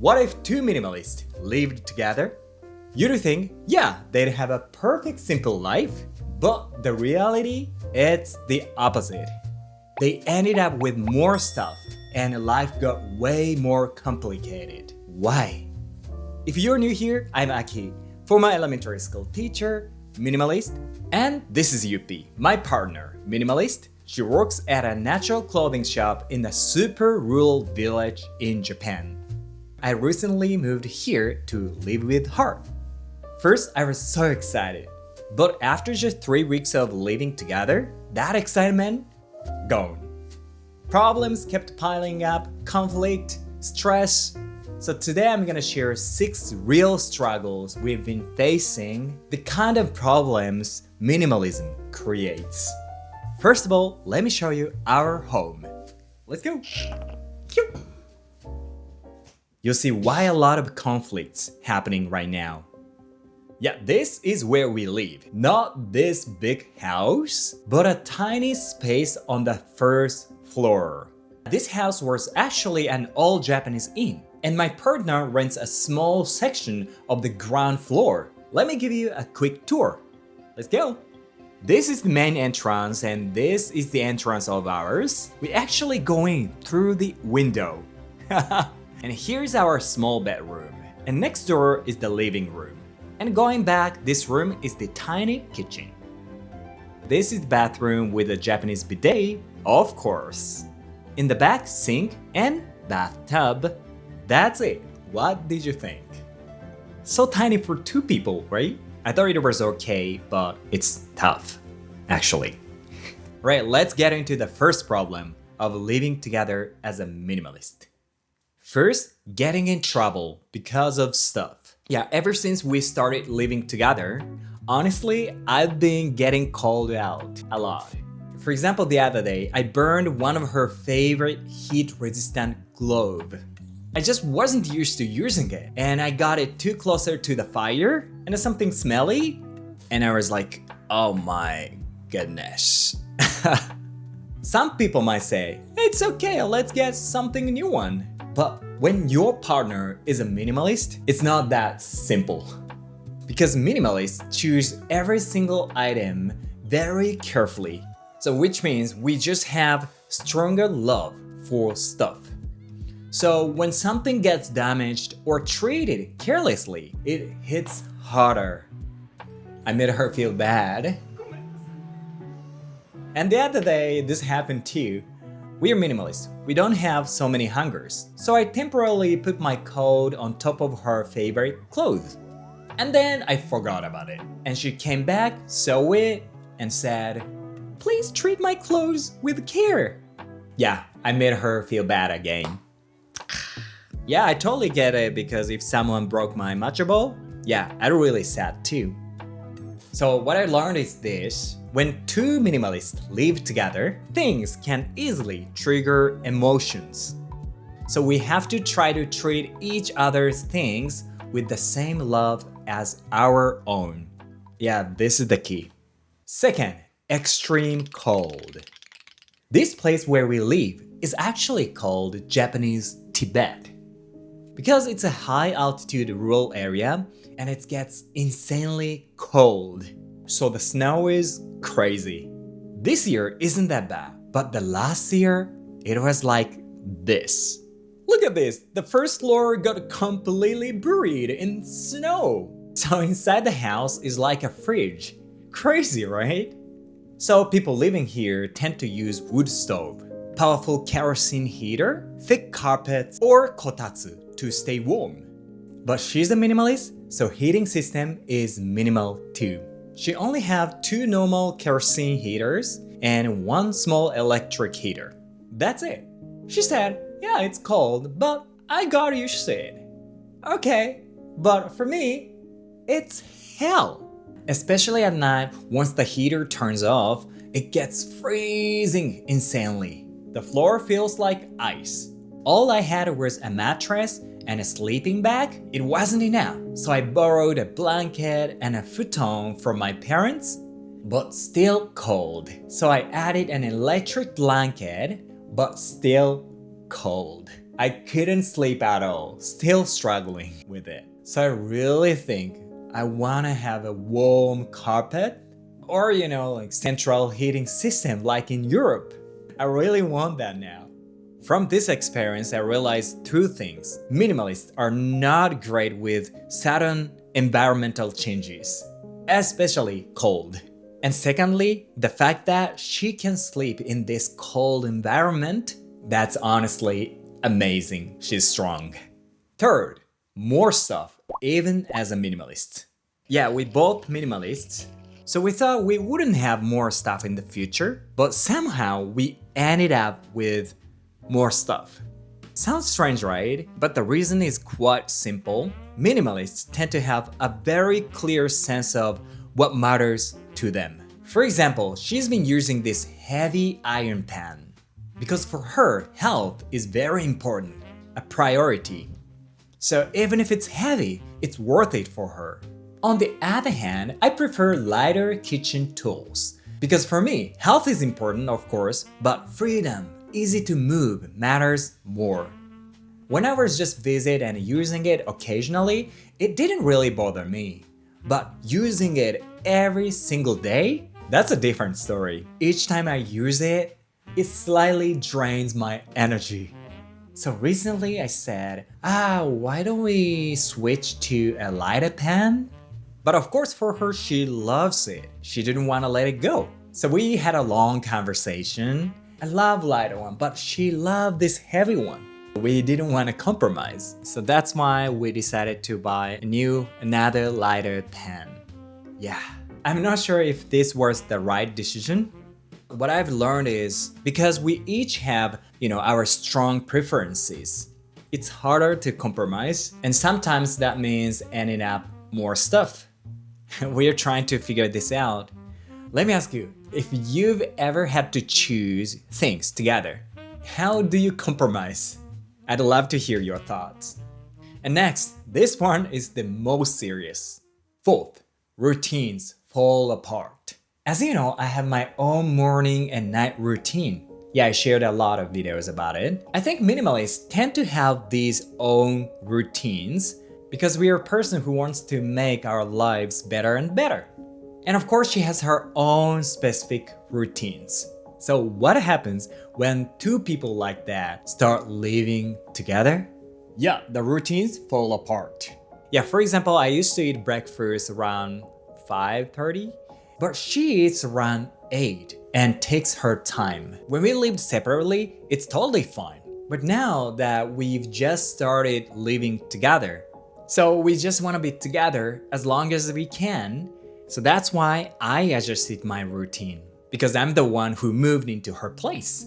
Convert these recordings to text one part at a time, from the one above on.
What if two minimalists lived together? You'd think, yeah, they'd have a perfect simple life, but the reality, it's the opposite. They ended up with more stuff and life got way more complicated. Why? If you're new here, I'm Aki, former elementary school teacher, minimalist, and this is Yuppie, my partner, minimalist. She works at a natural clothing shop in a super rural village in Japan. I recently moved here to live with her. First, I was so excited, but after just 3 weeks of living together, that excitement gone. Problems kept piling up, conflict, stress. So today I'm gonna share 6 real struggles we've been facing, the kind of problems minimalism creates. First of all, let me show you our home. Let's go. You'll see why a lot of conflicts happening right now. Yeah, this is where we live. Not this big house, but a tiny space on the first floor. This house was actually an all-Japanese inn, and my partner rents a small section of the ground floor. Let me give you a quick tour. Let's go. This is the main entrance, and this is the entrance of ours. We actually going through the window. And here's our small bedroom. And next door is the living room. And going back, this room is the tiny kitchen. This is the bathroom with a Japanese bidet, of course. In the back, sink and bathtub. That's it. What did you think? So tiny for 2 people, right? I thought it was okay, but it's tough, actually. Right, let's get into the first problem of living together as a minimalist. First, getting in trouble because of stuff. Yeah, ever since we started living together, honestly, I've been getting called out a lot. For example, the other day, I burned one of her favorite heat-resistant glove. I just wasn't used to using it, and I got it too closer to the fire, and there's something smelly, and I was like, oh my goodness. Some people might say, it's okay, let's get something new one. But when your partner is a minimalist, it's not that simple. Because minimalists choose every single item very carefully. So which means we just have stronger love for stuff. So when something gets damaged or treated carelessly, it hits harder. I made her feel bad. And the other day, this happened too. We are minimalists. We don't have so many hangers. So I temporarily put my coat on top of her favorite clothes. And then I forgot about it. And she came back, saw it, and said, please treat my clothes with care. Yeah, I made her feel bad again. Yeah, I totally get it because if someone broke my matcha bowl, yeah, I'd really sad too. So what I learned is this. When 2 minimalists live together, things can easily trigger emotions. So we have to try to treat each other's things with the same love as our own. Yeah, this is the key. Second, extreme cold. This place where we live is actually called Japanese Tibet. Because it's a high altitude rural area and it gets insanely cold. So the snow is crazy. This year isn't that bad, but the last year, it was like this. Look at this, the first floor got completely buried in snow. So inside the house is like a fridge. Crazy, right? So people living here tend to use wood stove, powerful kerosene heater, thick carpets, or kotatsu to stay warm. But she's a minimalist, so heating system is minimal too. She only have 2 normal kerosene heaters and 1 small electric heater. That's it. She said, yeah, it's cold, but I got used to it. Okay, but for me, it's hell. Especially at night, once the heater turns off, it gets freezing insanely. The floor feels like ice. All I had was a mattress and a sleeping bag. It wasn't enough, so I borrowed a blanket and a futon from my parents, but still cold. So I added an electric blanket, but still cold. I couldn't sleep at all, still struggling with it. So I really think I want to have a warm carpet or, like central heating system like in Europe. I really want that now. From this experience, I realized two things. Minimalists are not great with sudden environmental changes, especially cold. And secondly, the fact that she can sleep in this cold environment, that's honestly amazing. She's strong. Third, more stuff, even as a minimalist. Yeah, we both minimalists, so we thought we wouldn't have more stuff in the future, but somehow we ended up with more stuff. Sounds strange, right? But the reason is quite simple. Minimalists tend to have a very clear sense of what matters to them. For example, she's been using this heavy iron pan because for her, health is very important, a priority. So even if it's heavy, it's worth it for her. On the other hand, I prefer lighter kitchen tools because for me, health is important, of course, but freedom, easy to move matters more. When I was just visit and using it occasionally, it didn't really bother me. But using it every single day, that's a different story. Each time I use it, it slightly drains my energy. So recently I said, why don't we switch to a lighter pan? But of course for her, she loves it. She didn't want to let it go. So we had a long conversation. I love lighter one, but she loved this heavy one. We didn't want to compromise. So that's why we decided to buy another lighter pan. Yeah, I'm not sure if this was the right decision. What I've learned is because we each have, our strong preferences, it's harder to compromise, and sometimes that means ending up more stuff. We're trying to figure this out. Let me ask you, if you've ever had to choose things together, how do you compromise? I'd love to hear your thoughts. And next, this one is the most serious. Fourth, routines fall apart. As you know, I have my own morning and night routine. Yeah, I shared a lot of videos about it. I think minimalists tend to have these own routines because we are a person who wants to make our lives better and better. And of course, she has her own specific routines. So what happens when two people like that start living together? Yeah, the routines fall apart. Yeah, for example, I used to eat breakfast around 5:30, but she eats around 8 and takes her time. When we lived separately, it's totally fine. But now that we've just started living together, so we just want to be together as long as we can. So that's why I adjusted my routine, because I'm the one who moved into her place.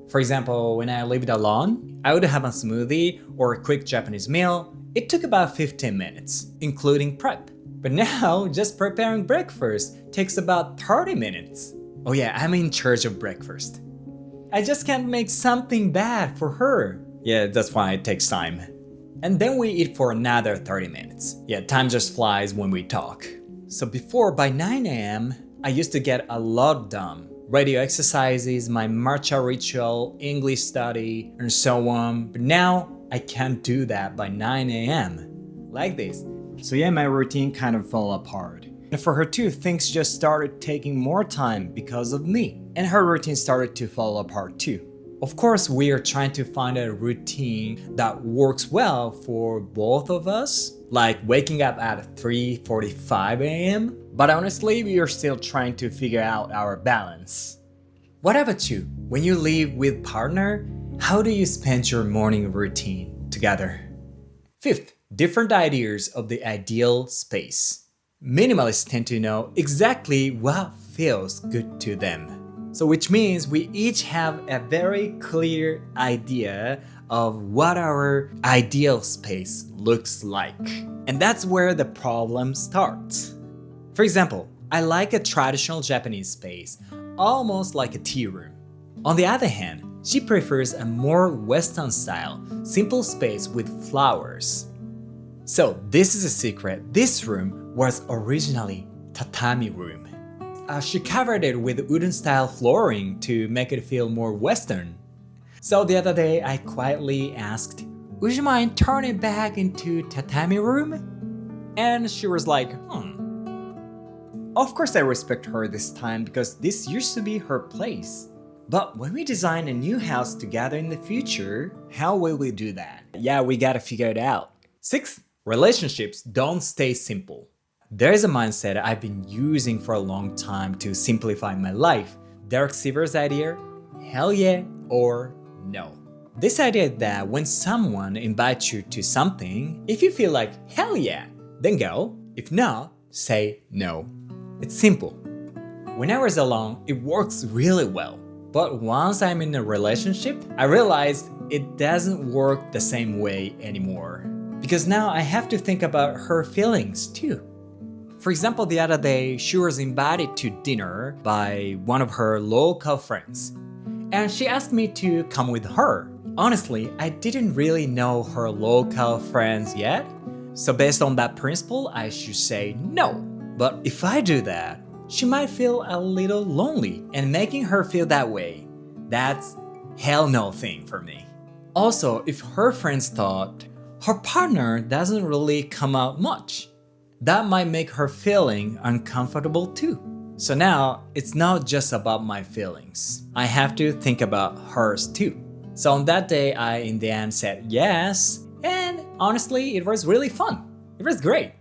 For example, when I lived alone, I would have a smoothie or a quick Japanese meal. It took about 15 minutes, including prep. But now, just preparing breakfast takes about 30 minutes. Oh yeah, I'm in charge of breakfast. I just can't make something bad for her. Yeah, that's why it takes time. And then we eat for another 30 minutes. Yeah, time just flies when we talk. So before, by 9 a.m., I used to get a lot done. Radio exercises, my Matcha ritual, English study, and so on. But now, I can't do that by 9 a.m. Like this. So yeah, my routine kind of fell apart. And for her too, things just started taking more time because of me. And her routine started to fall apart too. Of course, we are trying to find a routine that works well for both of us, like waking up at 3:45 a.m. But honestly, we are still trying to figure out our balance. What about you? When you live with partner, how do you spend your morning routine together? Fifth, different ideas of the ideal space. Minimalists tend to know exactly what feels good to them. So which means we each have a very clear idea of what our ideal space looks like. And that's where the problem starts. For example, I like a traditional Japanese space, almost like a tea room. On the other hand, she prefers a more Western style, simple space with flowers. So this is a secret. This room was originally tatami room. She covered it with wooden style flooring to make it feel more Western. So the other day, I quietly asked, would you mind turning back into tatami room? And she was like, Of course I respect her this time because this used to be her place. But when we design a new house together in the future, how will we do that? Yeah, we gotta figure it out. 6. Relationships don't stay simple. There's a mindset I've been using for a long time to simplify my life. Derek Sivers' idea, hell yeah or no. This idea that when someone invites you to something, if you feel like hell yeah, then go. If not, say no. It's simple. When I was alone, it works really well. But once I'm in a relationship, I realized it doesn't work the same way anymore. Because now I have to think about her feelings too. For example, the other day, she was invited to dinner by one of her local friends. And she asked me to come with her. Honestly, I didn't really know her local friends yet. So based on that principle, I should say no. But if I do that, she might feel a little lonely, and making her feel that way, that's hell no thing for me. Also, if her friends thought her partner doesn't really come out much, that might make her feeling uncomfortable too. So now, it's not just about my feelings. I have to think about hers too. So on that day, I in the end said yes, and honestly, it was really fun. It was great.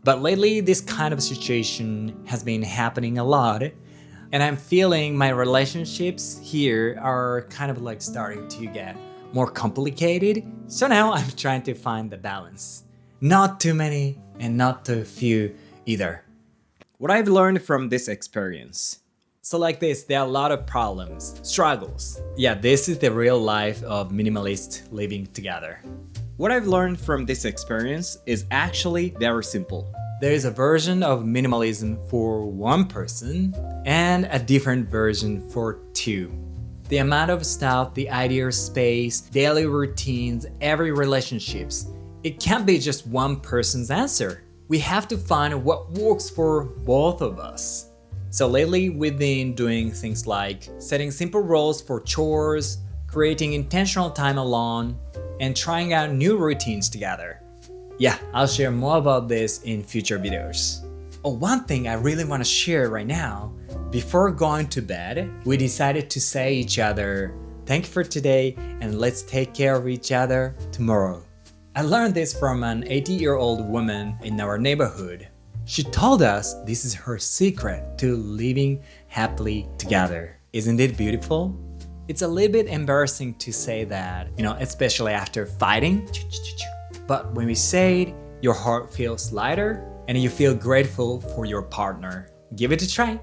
But lately, this kind of situation has been happening a lot, and I'm feeling my relationships here are kind of like starting to get more complicated. So now I'm trying to find the balance. Not too many and not too few either. What I've learned from this experience. So like this, there are a lot of problems, struggles. Yeah, this is the real life of minimalists living together. What I've learned from this experience is actually very simple. There is a version of minimalism for one person and a different version for two. The amount of stuff, the ideal space, daily routines, every relationships, it can't be just one person's answer. We have to find what works for both of us. So lately we've been doing things like setting simple roles for chores, creating intentional time alone, and trying out new routines together. Yeah, I'll share more about this in future videos. Oh, one thing I really want to share right now, before going to bed, we decided to say each other, thank you for today and let's take care of each other tomorrow. I learned this from an 80-year-old woman in our neighborhood. She told us this is her secret to living happily together. Isn't it beautiful? It's a little bit embarrassing to say that, especially after fighting. But when we say it, your heart feels lighter and you feel grateful for your partner. Give it a try.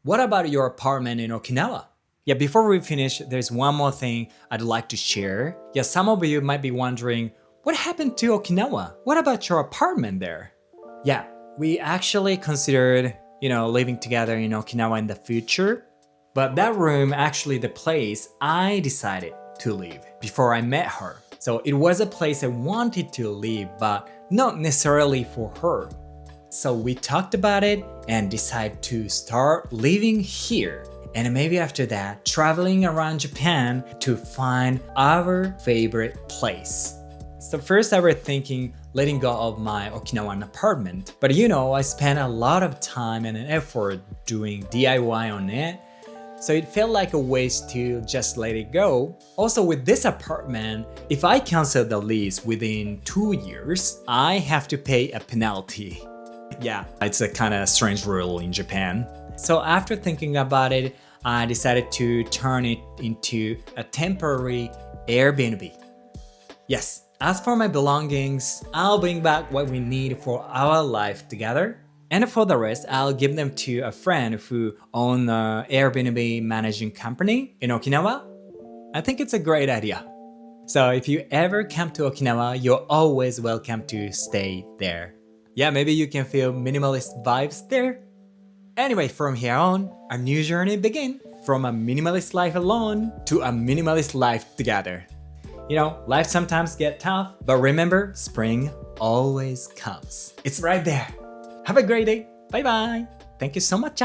What about your apartment in Okinawa? Yeah, before we finish, there's one more thing I'd like to share. Yeah, some of you might be wondering, what happened to Okinawa? What about your apartment there? Yeah, we actually considered, living together in Okinawa in the future. But that room, actually the place I decided to live before I met her. So it was a place I wanted to live, but not necessarily for her. So we talked about it and decided to start living here. And maybe after that, traveling around Japan to find our favorite place. So first I was thinking letting go of my Okinawan apartment. But I spent a lot of time and effort doing DIY on it. So it felt like a waste to just let it go. Also with this apartment, if I cancel the lease within 2 years, I have to pay a penalty. Yeah, it's a kind of strange rule in Japan. So after thinking about it, I decided to turn it into a temporary Airbnb. Yes, as for my belongings, I'll bring back what we need for our life together. And for the rest, I'll give them to a friend who owns an Airbnb managing company in Okinawa. I think it's a great idea. So if you ever come to Okinawa, you're always welcome to stay there. Yeah, maybe you can feel minimalist vibes there. Anyway, from here on, a new journey begins. From a minimalist life alone to a minimalist life together. Life sometimes gets tough, but remember, spring always comes. It's right there. Have a great day. Bye bye. Thank you so much.